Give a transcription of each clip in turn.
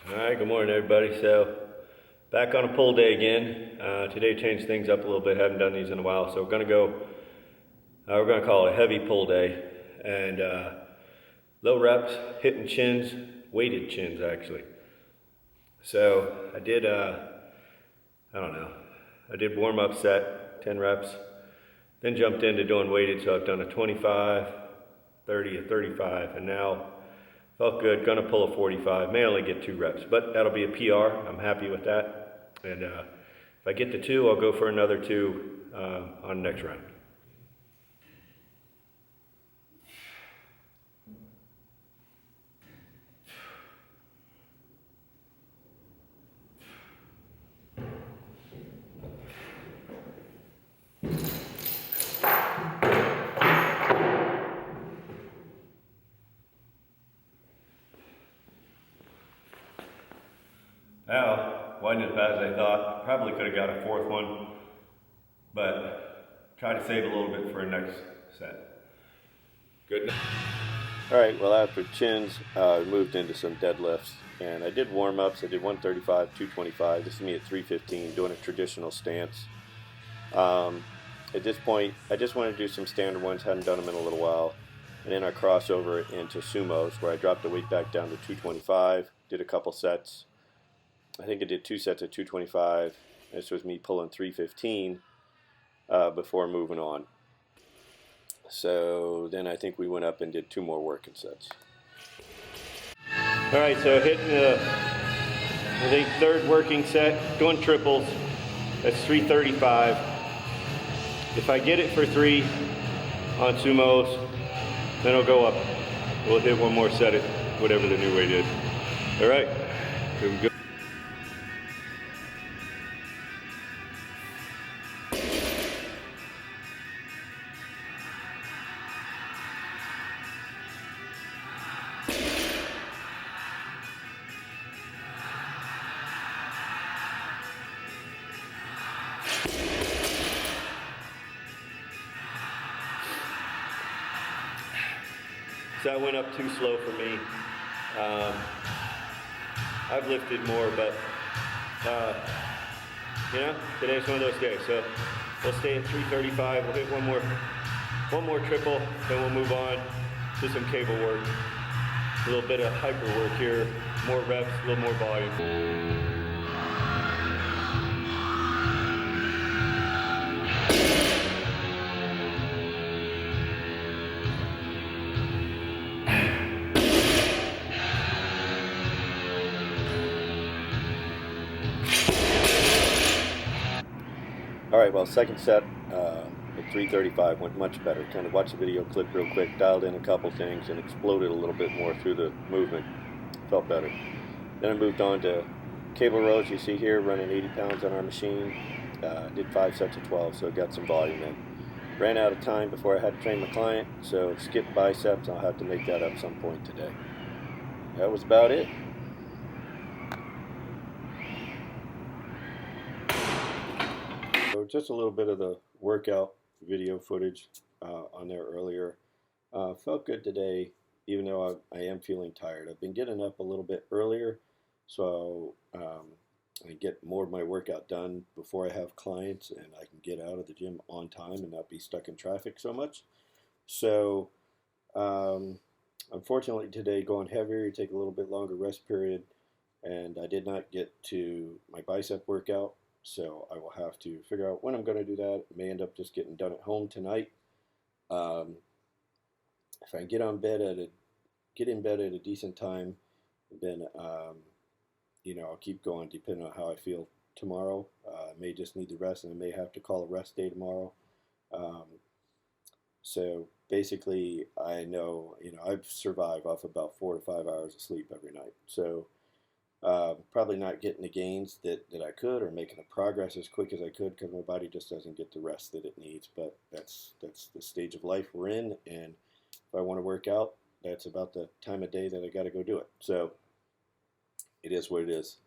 All right, good morning, everybody. So, back on a pull day again. Today changed things up a little bit. Haven't done these in a while, so we're gonna call it a heavy pull day, and low reps, hitting chins, weighted chins actually. So I don't know, I did warm up set, 10 reps, then jumped into doing weighted. So I've done a 25, 30, a 35, and now felt good. Gonna pull a 45. May only get 2 reps, but that'll be a PR. I'm happy with that. And if I get to 2, I'll go for another 2 on the next round. Now, wasn't as bad as I thought. Probably could have got a 4th one, but try to save a little bit for a next set. Good. All right, well, after chins, I moved into some deadlifts, and I did warm-ups. I did 135, 225. This is me at 315, doing a traditional stance. At this point, I just want to do some standard ones. Hadn't done them in a little while. And then I cross over into sumos, where I dropped the weight back down to 225, did a couple sets. I think I did 2 sets at 225. This was me pulling 315 before moving on. So then I think we went up and did 2 more working sets. All right, so hitting the, I think, 3rd working set, doing triples. That's 335. If I get it for 3 on sumos, then I'll go up. We'll hit 1 more set at whatever the new weight is. All right, here we go. So I went up too slow for me. I've lifted more, but today's one of those days. So we'll stay at 335. We'll hit one more triple, then we'll move on to some cable work. A little bit of hyper work here, more reps, a little more volume. All right, well, second set at 335 went much better. Kind of watched the video clip real quick, dialed in a couple things, and exploded a little bit more through the movement. Felt better. Then I moved on to cable rows. You see here, running 80 pounds on our machine. Did 5 sets of 12, so got some volume in. Ran out of time before I had to train my client, so skipped biceps. I'll have to make that up some point today. That was about it. So just a little bit of the workout video footage on there earlier. Felt good today, even though I am feeling tired. I've been getting up a little bit earlier, so I get more of my workout done before I have clients, and I can get out of the gym on time and not be stuck in traffic so much. So unfortunately today, going heavier, you take a little bit longer rest period, and I did not get to my bicep workout. So I will have to figure out when I'm going to do that. It may end up just getting done at home tonight. If I get in bed at a decent time, then I'll keep going depending on how I feel tomorrow. I may just need the rest, and I may have to call a rest day tomorrow. So basically, I know I survive off about 4 to 5 hours of sleep every night. So probably not getting the gains that I could, or making the progress as quick as I could, because my body just doesn't get the rest that it needs. But that's the stage of life we're in, and if I want to work out, that's about the time of day that I got to go do it. So it is what it is.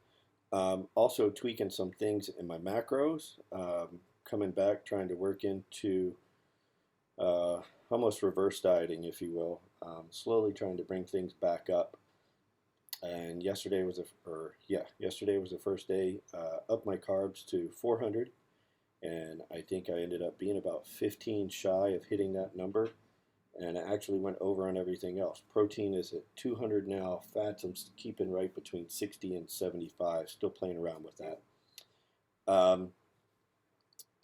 Also tweaking some things in my macros, coming back, trying to work into almost reverse dieting, if you will, slowly trying to bring things back up. And yesterday was the first day. Up my carbs to 400, and I think I ended up being about 15 shy of hitting that number. And I actually went over on everything else. Protein is at 200 now. Fats I'm keeping right between 60 and 75. Still playing around with that. Um,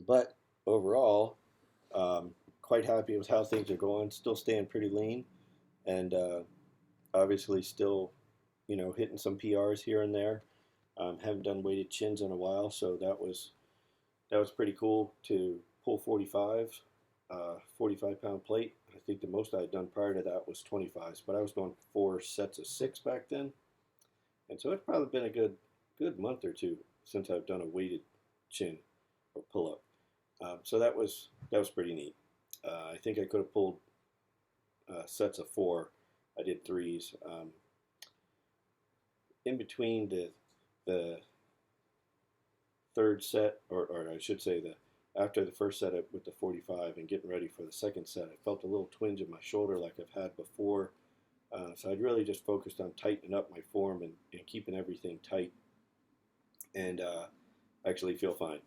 but overall, quite happy with how things are going. Still staying pretty lean, and obviously still, hitting some PRs here and there. Haven't done weighted chins in a while, so that was pretty cool to pull 45 pound plate. I think the most I had done prior to that was 25s, but I was doing 4 sets of 6 back then, and so it's probably been a good month or two since I've done a weighted chin or pull up. So that was pretty neat. I think I could have pulled sets of 4. I did threes. In between the third set, or I should say after the first set with the 45 and getting ready for the second set, I felt a little twinge in my shoulder like I've had before. So I'd really just focused on tightening up my form and keeping everything tight, and actually feel fine.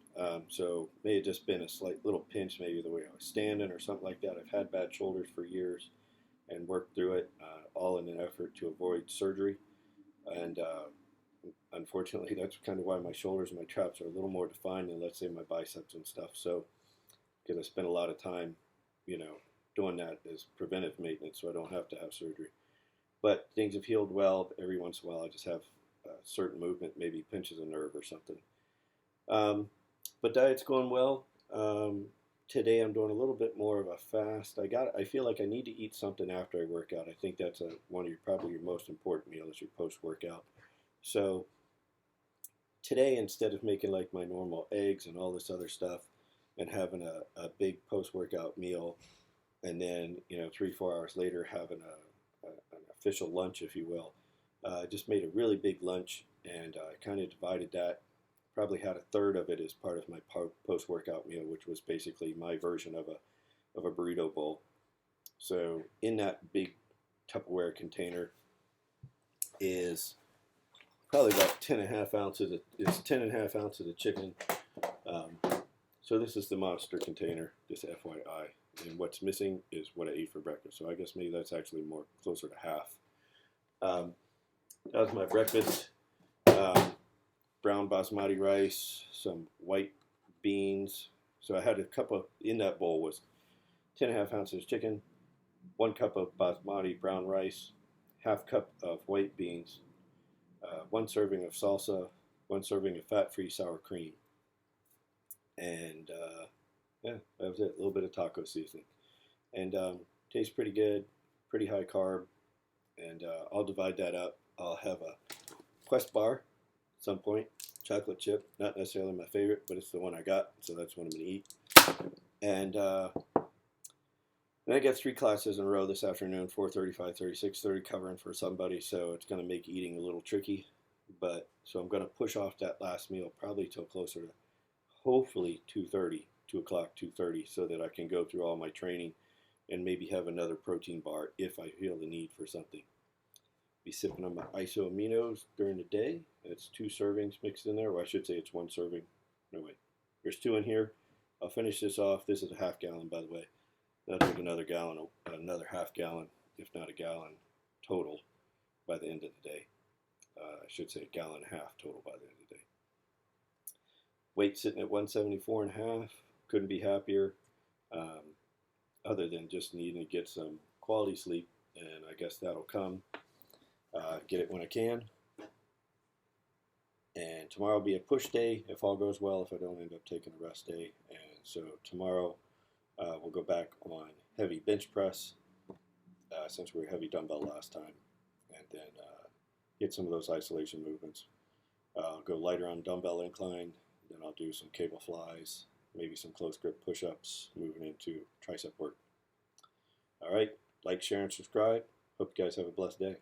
So may have just been a slight little pinch, maybe the way I was standing or something like that. I've had bad shoulders for years and worked through it, all in an effort to avoid surgery. And unfortunately, that's kind of why my shoulders and my traps are a little more defined than, let's say, my biceps and stuff. So, because I spend a lot of time, you know, doing that as preventive maintenance, so I don't have to have surgery. But things have healed well. Every once in a while, I just have certain movement, maybe pinches a nerve or something. Um, but diet's going well. Today I'm doing a little bit more of a fast. I feel like I need to eat something after I work out. I think that's one of probably your most important meals, your post workout. So today, instead of making like my normal eggs and all this other stuff and having a big post workout meal, and then 3 4 hours later having an official lunch, if you will, I just made a really big lunch, and I kind of divided that. Probably had a third of it as part of my post workout meal, which was basically my version of a burrito bowl. So in that big Tupperware container is probably about 10.5 ounces. It's 10.5 ounces of chicken. Um, so this is the monster container, just FYI. And what's missing is what I ate for breakfast. So I guess maybe that's actually more closer to half. Um, that was my breakfast. Um, Brown basmati rice, some white beans. So I had a cup of, in that bowl was 10.5 ounces chicken, 1 cup of basmati brown rice, half cup of white beans, 1 serving of salsa, 1 serving of fat-free sour cream, and yeah, that was it. A little bit of taco seasoning, and tastes pretty good, pretty high carb, and I'll divide that up. I'll have a Quest bar at some point, chocolate chip, not necessarily my favorite, but it's the one I got, so that's what I'm gonna eat. And then I got 3 classes in a row this afternoon, 4:30, 5:30, 6:30, covering for somebody, so it's going to make eating a little tricky. But so I'm going to push off that last meal probably till closer to hopefully 2:30, 2 o'clock, 2:30, so that I can go through all my training and maybe have another protein bar if I feel the need for something. Be sipping on my isoaminos during the day. It's 2 servings mixed in there, or I should say it's 1 serving. No, wait, there's 2 in here. I'll finish this off. This is a half gallon, by the way. That'll take another gallon, another half gallon, if not a gallon total by the end of the day. I should say a gallon and a half total by the end of the day. Weight sitting at 174 and a half. Couldn't be happier, um, other than just needing to get some quality sleep, and I guess that'll come. Get it when I can. And tomorrow will be a push day if all goes well, if I don't end up taking a rest day. And so tomorrow we'll go back on heavy bench press, since we were heavy dumbbell last time, and then get some of those isolation movements. I'll go lighter on dumbbell incline, then I'll do some cable flies, maybe some close grip push-ups, moving into tricep work. All right, like, share, and subscribe. Hope you guys have a blessed day.